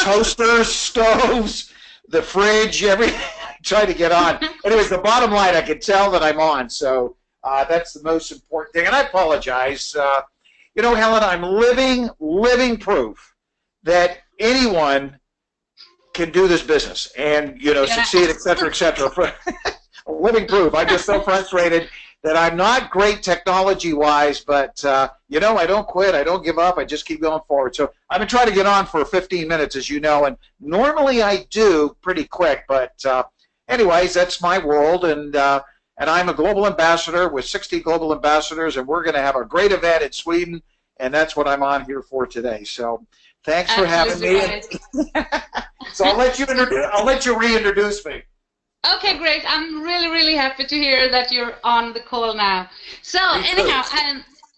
toasters, stoves, the fridge, everything. Try to get on. Anyways, the bottom line, I can tell that I'm on, so that's the most important thing. And I apologize. You know, Helen, I'm living proof that anyone can do this business and, you know, succeed, et cetera, living proof. I'm just so frustrated that I'm not great technology-wise, but, you know, I don't quit. I don't give up. I just keep going forward. So I've been trying to get on for 15 minutes, as you know, and normally I do pretty quick, but anyways, that's my world, and I'm a global ambassador with 60 global ambassadors, and we're going to have a great event in Sweden, and that's what I'm on here for today. So thanks for having me. So I'll let you reintroduce me. Okay, great. I'm really happy to hear that you're on the call now. So anyhow,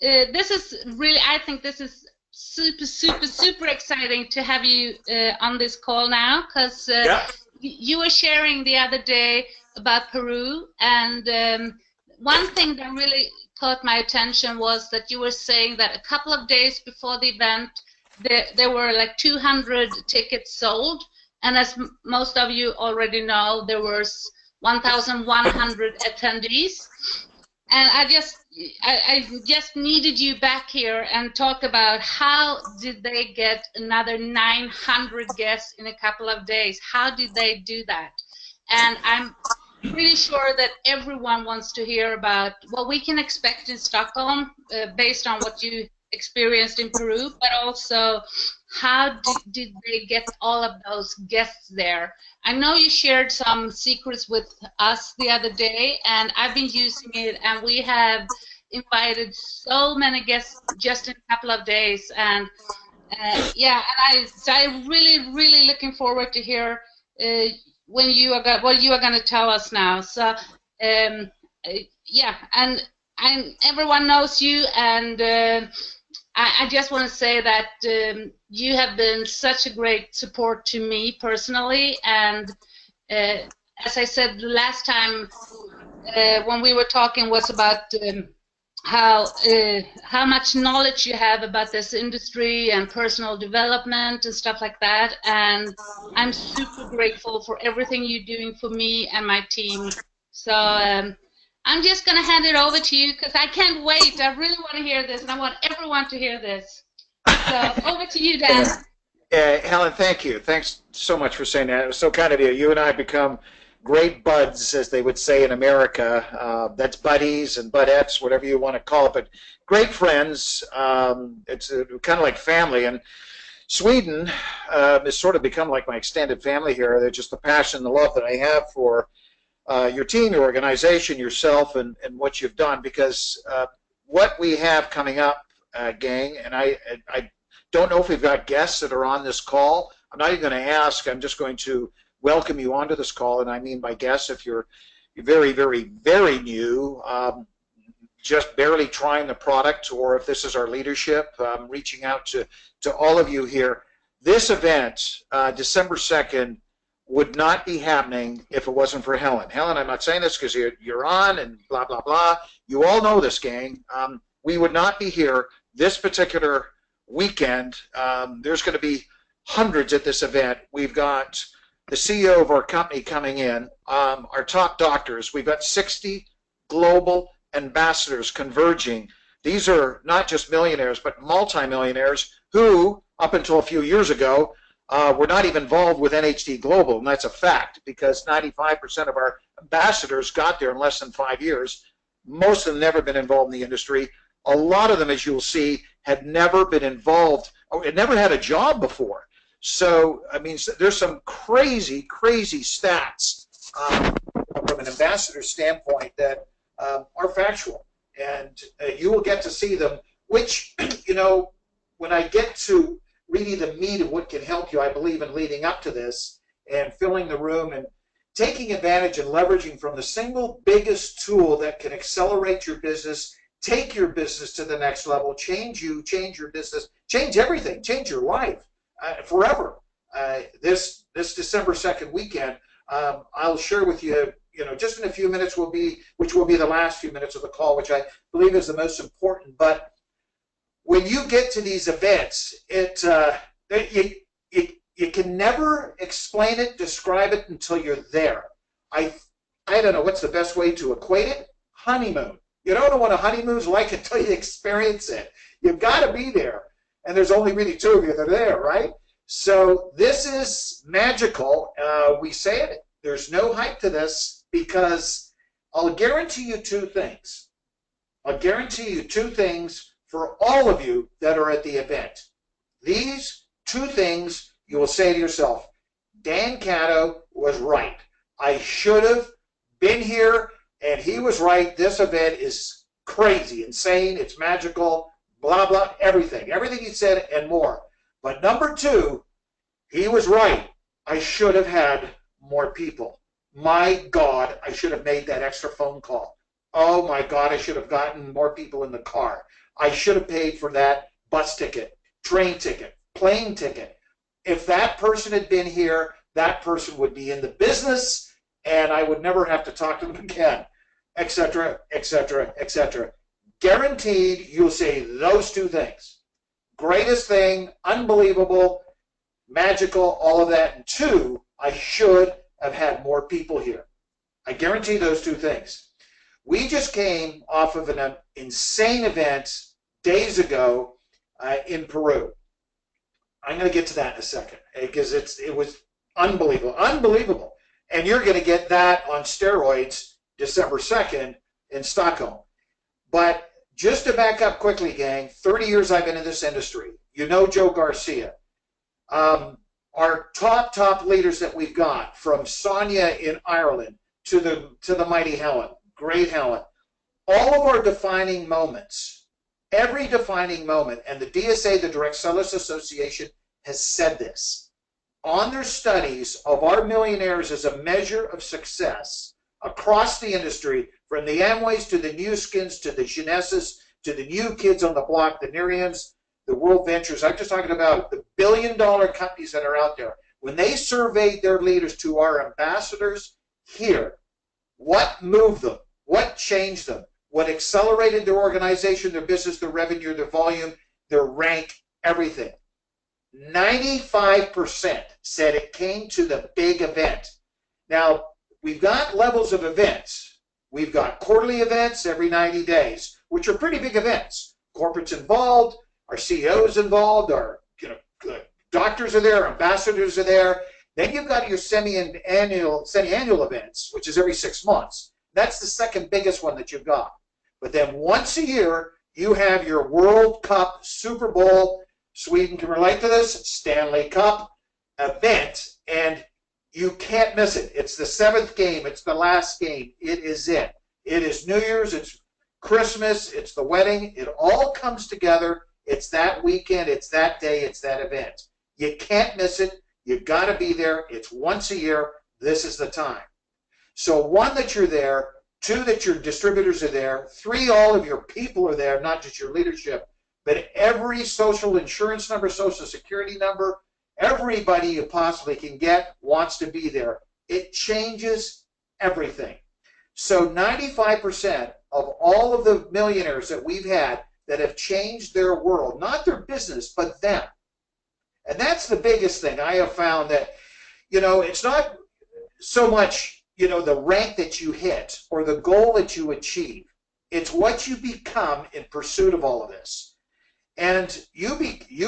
this is really, I think this is super exciting to have you on this call now, because you were sharing the other day about Peru, and one thing that really caught my attention was that you were saying that a couple of days before the event there were like 200 tickets sold, and as most of you already know, there was 1,100 attendees. And I just needed you back here and talk about how did they get another 900 guests in a couple of days? How did they do that? And I'm pretty sure that everyone wants to hear about what we can expect in Stockholm based on what you experienced in Peru, but also how did they get all of those guests there? I know you shared some secrets with us the other day, and I've been using it, and we have invited so many guests just in a couple of days, and yeah, and I'm really looking forward to hear what you are going to tell us now. So yeah, and everyone knows you, and I just want to say that you have been such a great support to me personally, and as I said the last time when we were talking was about how much knowledge you have about this industry and personal development and stuff like that, and I'm super grateful for everything you're doing for me and my team. So I'm just going to hand it over to you because I can't wait. I really want to hear this, and I want everyone to hear this. So over to you, Dan. Helen, thank you. Thanks so much for saying that. It was so kind of you. You and I have become great buds, as they would say in America. That's buddies and budettes, whatever you want to call it, but great friends. It's kind of like family. And Sweden has sort of become like my extended family here. They're just the passion and the love that I have for your team, your organization, yourself, and what you've done, because what we have coming up, gang, and I don't know if we've got guests that are on this call. I'm not even going to ask. I'm just going to welcome you onto this call, and I mean by guests if you're very new, just barely trying the product, or if this is our leadership, reaching out to all of you here. This event, December 2nd, would not be happening if it wasn't for Helen. Helen, I'm not saying this because you're on and blah, blah, blah. You all know this, gang. We would not be here this particular weekend. There's going to be hundreds at this event. We've got the CEO of our company coming in, our top doctors. We've got 60 global ambassadors converging. These are not just millionaires, but multimillionaires who, up until a few years ago, were not even involved with NHD Global, and that's a fact, because 95% of our ambassadors got there in less than 5 years. Most of them never been involved in the industry. A lot of them, as you'll see, had never been involved, or had never had a job before. So, I mean, there's some crazy stats from an ambassador standpoint that are factual, and you will get to see them, which, you know, when I get to really the meat of what can help you, I believe in leading up to this and filling the room and taking advantage and leveraging from the single biggest tool that can accelerate your business, take your business to the next level, change you, change your business, change everything, change your life forever. This December 2nd weekend, I'll share with you, you know, just in a few minutes which will be the last few minutes of the call, which I believe is the most important. But when you get to these events, you you can never explain it, describe it until you're there. I don't know what's the best way to equate it. Honeymoon. You don't know what a honeymoon's like until you experience it. You've got to be there. And there's only really two of you that are there, right? So this is magical. We say it. There's no hype to this because I'll guarantee you two things. I'll guarantee you two things for all of you that are at the event. These two things you will say to yourself, Dan Catto was right. I should have been here, and he was right. This event is crazy, insane, it's magical, blah, blah, everything. Everything he said and more. But number two, he was right. I should have had more people. My God, I should have made that extra phone call. Oh my God, I should have gotten more people in the car. I should have paid for that bus ticket, train ticket, plane ticket. If that person had been here, that person would be in the business and I would never have to talk to them again, etc., etc., etc. Guaranteed you'll say those two things. Greatest thing, unbelievable, magical, all of that. And two, I should have had more people here. I guarantee those two things. We just came off of an insane event days ago in Peru. I'm going to get to that in a second because it was unbelievable, unbelievable. And you're going to get that on steroids December 2nd in Stockholm. But just to back up quickly, gang, 30 years I've been in this industry. You know Joe Garcia. Our top leaders that we've got, from Sonia in Ireland to the mighty Helen, great Helen, all of our defining moments, every defining moment, and the DSA, the Direct Sellers Association, has said this. On their studies of our millionaires as a measure of success across the industry, from the Amways to the New Skins to the Jeunesses to the new kids on the block, the Nerians, the World Ventures, I'm just talking about the billion-dollar companies that are out there. When they surveyed their leaders to our ambassadors here, what moved them? What changed them? What accelerated their organization, their business, their revenue, their volume, their rank, everything? 95% said it came to the big event. Now, we've got levels of events. We've got quarterly events every 90 days, which are pretty big events. Corporate's involved, our CEOs involved, our doctors are there, ambassadors are there. Then you've got your semi-annual events, which is every 6 months. That's the second biggest one that you've got. But then once a year, you have your World Cup, Super Bowl, Sweden can relate to this, Stanley Cup event, and you can't miss it. It's the 7th game. It's the last game. It is it. It is New Year's. It's Christmas. It's the wedding. It all comes together. It's that weekend. It's that day. It's that event. You can't miss it. You've got to be there. It's once a year. This is the time. So 1, that you're there. 2, that your distributors are there. 3, all of your people are there, not just your leadership, but every social insurance number, social security number, everybody you possibly can get wants to be there. It changes everything. So 95% of all of the millionaires that we've had that have changed their world, not their business, but them. And that's the biggest thing I have found, that, it's not so much, the rank that you hit or the goal that you achieve. It's what you become in pursuit of all of this. And you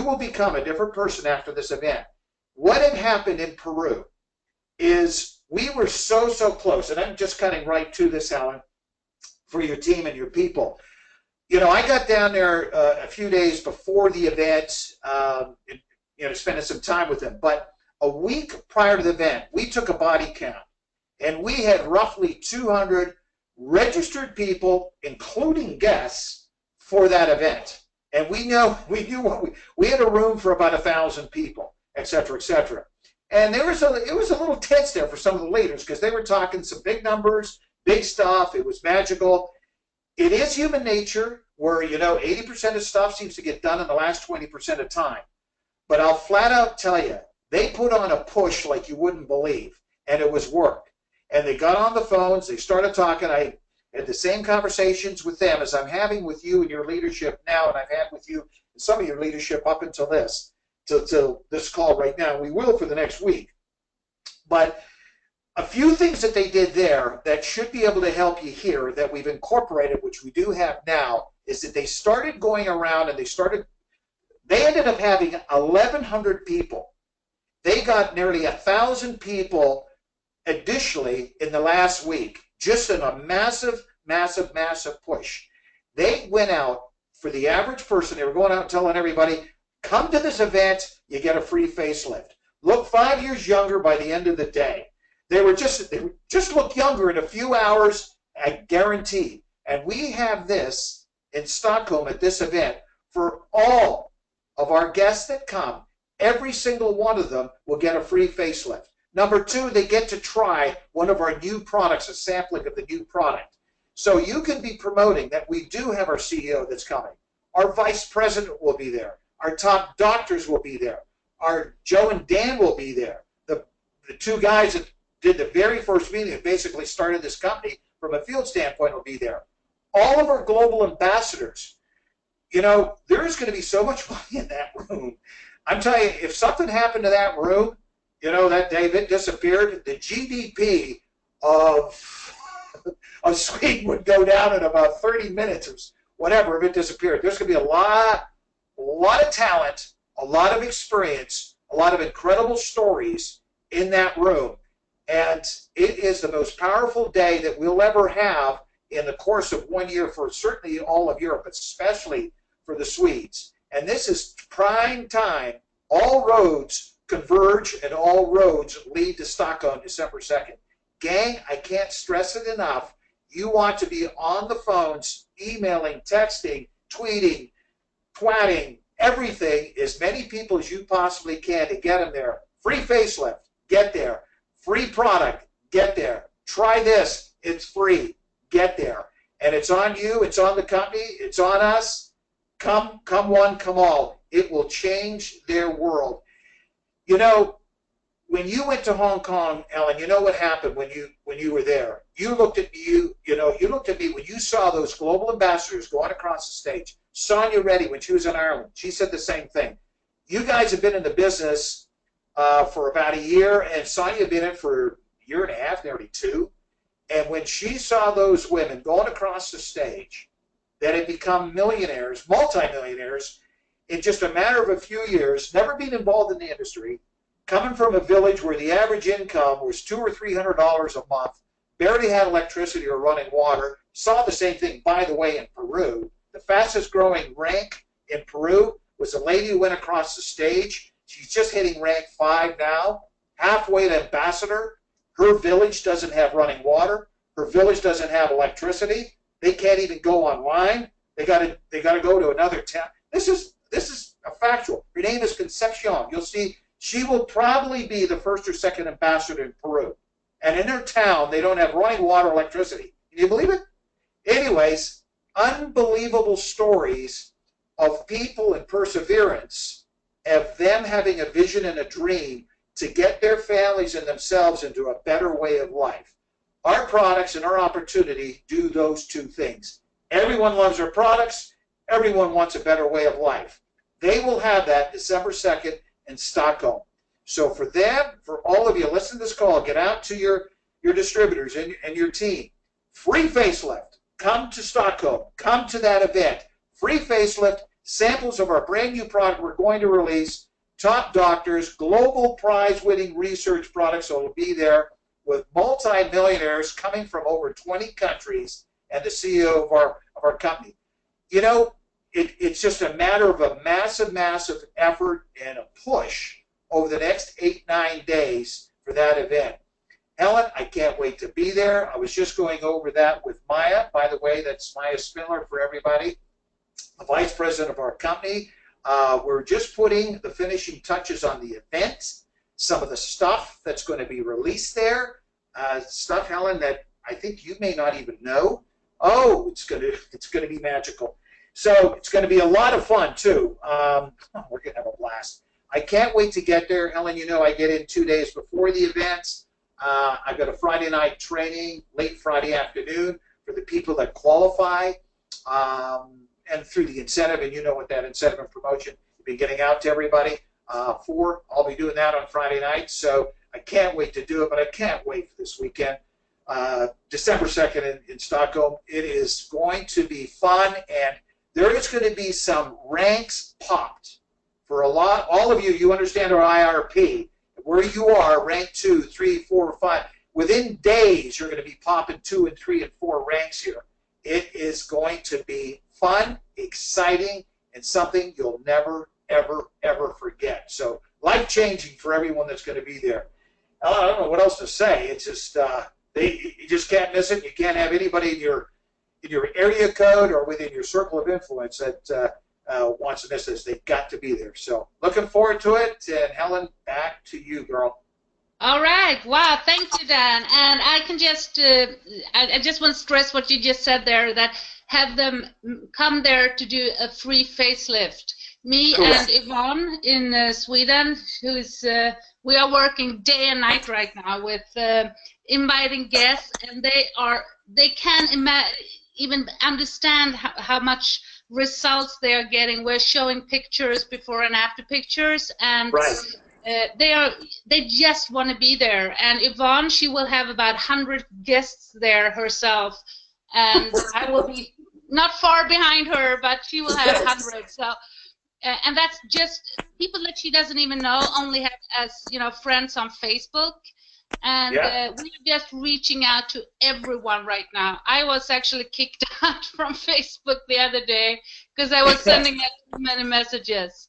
will become a different person after this event. What had happened in Peru is we were so close, and I'm just cutting right to this, Helen, for your team and your people. I got down there a few days before the event, spending some time with them. But a week prior to the event, we took a body count, and we had roughly 200 registered people, including guests, for that event. And we knew we had a room for about 1,000 people, et cetera, et cetera. And it was a little tense there for some of the leaders because they were talking some big numbers, big stuff. It was magical. It is human nature where, 80% of stuff seems to get done in the last 20% of time. But I'll flat out tell you, they put on a push like you wouldn't believe, and it was work. And they got on the phones, they started talking. I had the same conversations with them as I'm having with you and your leadership now, and I've had with you and some of your leadership up until this, to this call right now. We will for the next week. But a few things that they did there that should be able to help you here that we've incorporated, which we do have now, is that they started going around and they ended up having 1,100 people. They got nearly 1,000 people additionally in the last week, just in a massive, massive, massive push. They went out for the average person. They were going out and telling everybody, come to this event, you get a free facelift. Look 5 years younger by the end of the day. They just look younger in a few hours, I guarantee. And we have this in Stockholm at this event for all of our guests that come. Every single one of them will get a free facelift. Number two, they get to try one of our new products, a sampling of the new product. So you can be promoting that we do have our CEO that's coming. Our vice president will be there. Our top doctors will be there. Our Joe and Dan will be there. The two guys that did the very first meeting that basically started this company from a field standpoint will be there. All of our global ambassadors. You know, there is going to be so much money in that room. I'm telling you, if something happened to that room, you know, that day it disappeared, the GDP of Sweden would go down in about 30 minutes or whatever if it disappeared. There's going to be a lot of talent, a lot of experience, a lot of incredible stories in that room. And it is the most powerful day that we'll ever have in the course of 1 year for certainly all of Europe, especially for the Swedes. And this is prime time. All roads converge and all roads lead to Stockholm December 2nd. Gang, I can't stress it enough. You want to be on the phones, emailing, texting, tweeting, twatting, everything, as many people as you possibly can to get them there. Free facelift, get there. Free product, get there. Try this, it's free, get there. And it's on you, it's on the company, it's on us. Come one, come all. It will change their world. You know, when you went to Hong Kong, Ellen, you know what happened when you were there. You looked at me, you looked at me when you saw those global ambassadors going across the stage. Sonia Reddy, when she was in Ireland, she said the same thing. You guys have been in the business for about a year, and Sonia had been in it for a year and a half, nearly two. And when she saw those women going across the stage that had become millionaires, multimillionaires, in just a matter of a few years, never been involved in the industry, coming from a village where the average income was $200 or $300 a month, barely had electricity or running water, saw the same thing, by the way, in Peru. The fastest growing rank in Peru was a lady who went across the stage. She's just hitting rank 5 now, halfway to ambassador. Her village doesn't have running water. Her village doesn't have electricity. They can't even go online. They got to go to another town. This is a factual. Her name is Concepcion. You'll see she will probably be the first or second ambassador in Peru. And in her town, they don't have running water, electricity. Can you believe it? Anyways, unbelievable stories of people and perseverance, of them having a vision and a dream to get their families and themselves into a better way of life. Our products and our opportunity do those two things. Everyone loves our products. Everyone wants a better way of life. They will have that December 2nd in Stockholm. So for them, for all of you, listen to this call. Get out to your distributors and your team. Free facelift. Come to Stockholm. Come to that event. Free facelift. Samples of our brand new product we're going to release. Top doctors, global prize-winning research products that will be there with multi-millionaires coming from over 20 countries and the CEO of our company. You know, it's just a matter of a massive, massive effort and a push over the next 8-9 days for that event. Helen, I can't wait to be there. I was just going over that with Maya. By the way, that's Maya Spindler for everybody, the vice president of our company. We're just putting the finishing touches on the event, some of the stuff that's going to be released there, stuff, Helen, that I think you may not even know. Oh, it's going to be magical. So it's going to be a lot of fun, too. We're going to have a blast. I can't wait to get there. Helen, you know I get in 2 days before the event. I've got a Friday night training, late Friday afternoon, for the people that qualify, and through the incentive, and you know what that incentive and promotion, you've been getting out to everybody. I'll be doing that on Friday night, so I can't wait to do it, but I can't wait for this weekend. December 2nd in Stockholm. It is going to be fun, and there is going to be some ranks popped for all of you. You understand our IRP. Where you are, rank 2, 3, 4, 5. Within days, you're going to be popping 2 and 3 and 4 ranks here. It is going to be fun, exciting, and something you'll never, ever, ever forget. So life-changing for everyone that's going to be there. I don't know what else to say. It's just you just can't miss it. You can't have anybody in your area code or within your circle of influence that wants to miss this. They've got to be there. So looking forward to it. And Helen, back to you, girl. All right. Wow. Thank you, Dan. And I can just, I just want to stress what you just said there, that have them come there to do a free facelift. Me Correct. and Yvonne in Sweden, who is, we are working day and night right now with inviting guests, and they can't even understand how much results they are getting. We're showing pictures, before and after pictures, and Right. They just want to be there. And Yvonne, she will have about 100 guests there herself, and I will be not far behind her, but she will have 100. So, and that's just people that she doesn't even know, only have as friends on Facebook. And we're just reaching out to everyone right now. I was actually kicked out from Facebook the other day because I was sending out too many messages.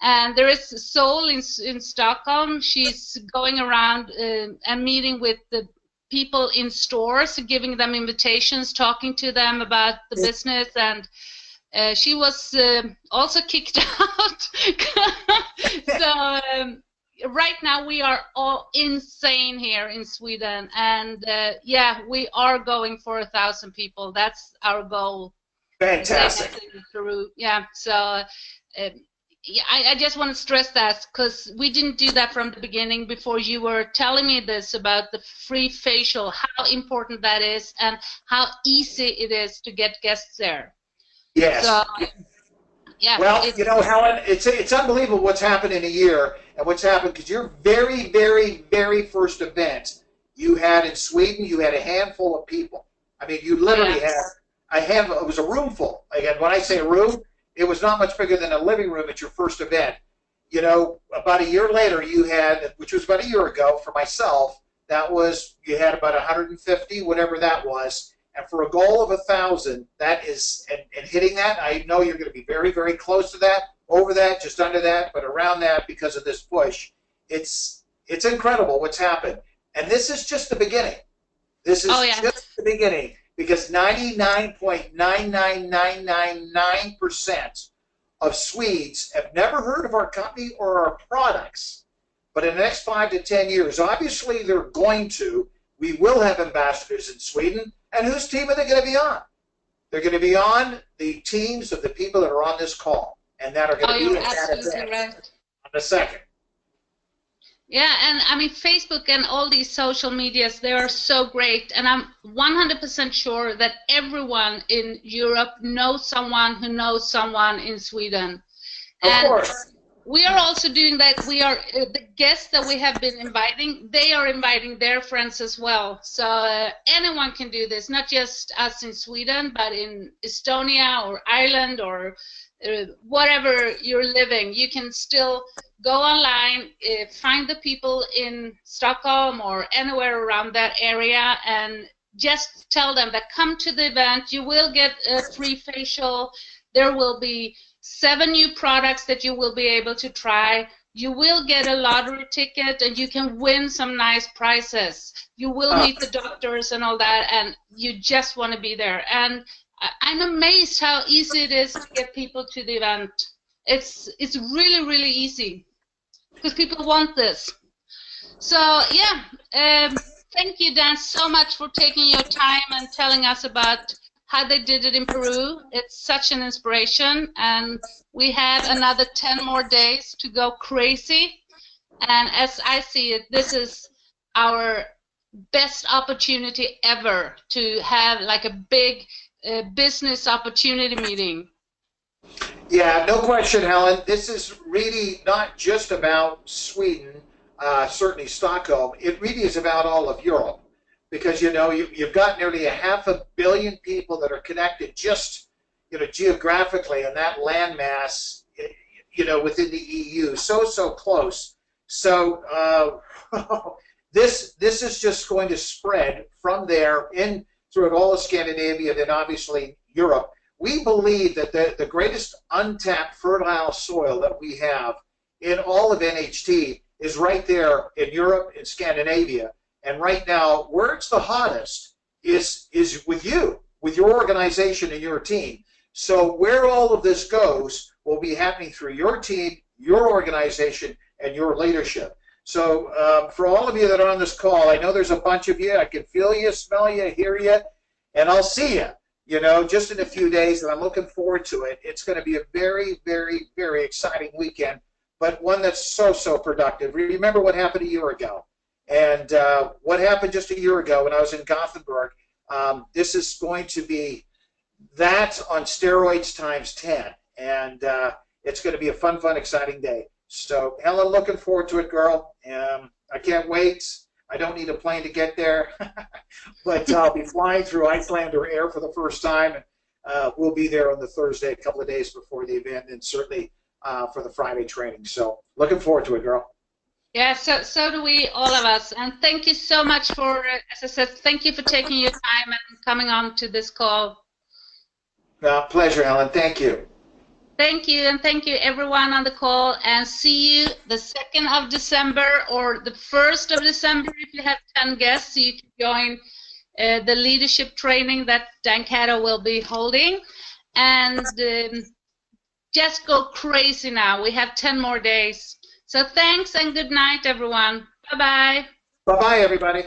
And there is Sol in Stockholm. She's going around and meeting with the people in stores, giving them invitations, talking to them about the business. And she was also kicked out. So right now we are all insane here in Sweden. And yeah, we are going for 1,000 people. That's our goal. Fantastic. Yeah, so... yeah, I just want to stress that because we didn't do that from the beginning before you were telling me this about the free facial, how important that is and how easy it is to get guests there. Yes. So, yeah. Well, Helen, it's unbelievable what's happened in a year and what's happened because your very, very, very first event you had in Sweden, you had a handful of people. I mean, you literally had it was a room full. Again, when I say a room, it was not much bigger than a living room at your first event. About a year later, you had, which was about a year ago for myself, you had about 150, whatever that was. And for a goal of 1,000, that is, and hitting that, I know you're going to be very, very close to that, over that, just under that, but around that because of this push. It's incredible what's happened. And this is just the beginning. This is just the beginning. Because 99.99999% of Swedes have never heard of our company or our products. But in the next 5 to 10 years, obviously they're going to. We will have ambassadors in Sweden. And whose team are they going to be on? They're going to be on the teams of the people that are on this call. And that are going to be at that event on the 2nd. Yeah, and I mean, Facebook and all these social medias, they are so great. And I'm 100% sure that everyone in Europe knows someone who knows someone in Sweden. Of course. We are also doing that. We are the guests that we have been inviting, they are inviting their friends as well. So anyone can do this, not just us in Sweden, but in Estonia or Ireland or wherever you're living. You can still go online, find the people in Stockholm or anywhere around that area, and just tell them that come to the event. You will get a free facial. There will be 7 new products that you will be able to try. You will get a lottery ticket, and you can win some nice prizes. You will meet the doctors and all that, and you just want to be there. And I'm amazed how easy it is to get people to the event. It's really, really easy because people want this. So yeah, thank you, Dan, so much for taking your time and telling us about how they did it in Peru. It's such an inspiration, and we have another 10 more days to go crazy. And as I see it, this is our best opportunity ever to have like a big business opportunity meeting. Yeah, no question, Helen. This is really not just about Sweden, certainly Stockholm. It really is about all of Europe because you've got nearly a half a billion people that are connected just geographically in that landmass, within the EU, so close. So this is just going to spread from there in throughout all of Scandinavia, then obviously Europe. We believe that the greatest untapped fertile soil that we have in all of NHT is right there in Europe and Scandinavia. And right now, where it's the hottest is with you, with your organization and your team. So where all of this goes will be happening through your team, your organization, and your leadership. So for all of you that are on this call, I know there's a bunch of you. I can feel you, smell you, hear you, and I'll see you, just in a few days, and I'm looking forward to it. It's going to be a very, very, very exciting weekend, but one that's so productive. Remember what happened a year ago, and what happened just a year ago when I was in Gothenburg. This is going to be that on steroids times 10, and it's going to be a fun, exciting day. So, Helen, looking forward to it, girl. I can't wait. I don't need a plane to get there, but I'll be flying through Iceland or air for the first time. And we'll be there on the Thursday, a couple of days before the event, and certainly for the Friday training. So, looking forward to it, girl. Yeah, so do we, all of us. And thank you so much for, as I said, thank you for taking your time and coming on to this call. Pleasure, Helen. Thank you. Thank you, and thank you everyone on the call, and see you the 2nd of December or the 1st of December if you have 10 guests, so you can join the leadership training that Dan Catto will be holding. And just go crazy now. We have 10 more days. So thanks and good night, everyone. Bye-bye. Bye-bye, everybody.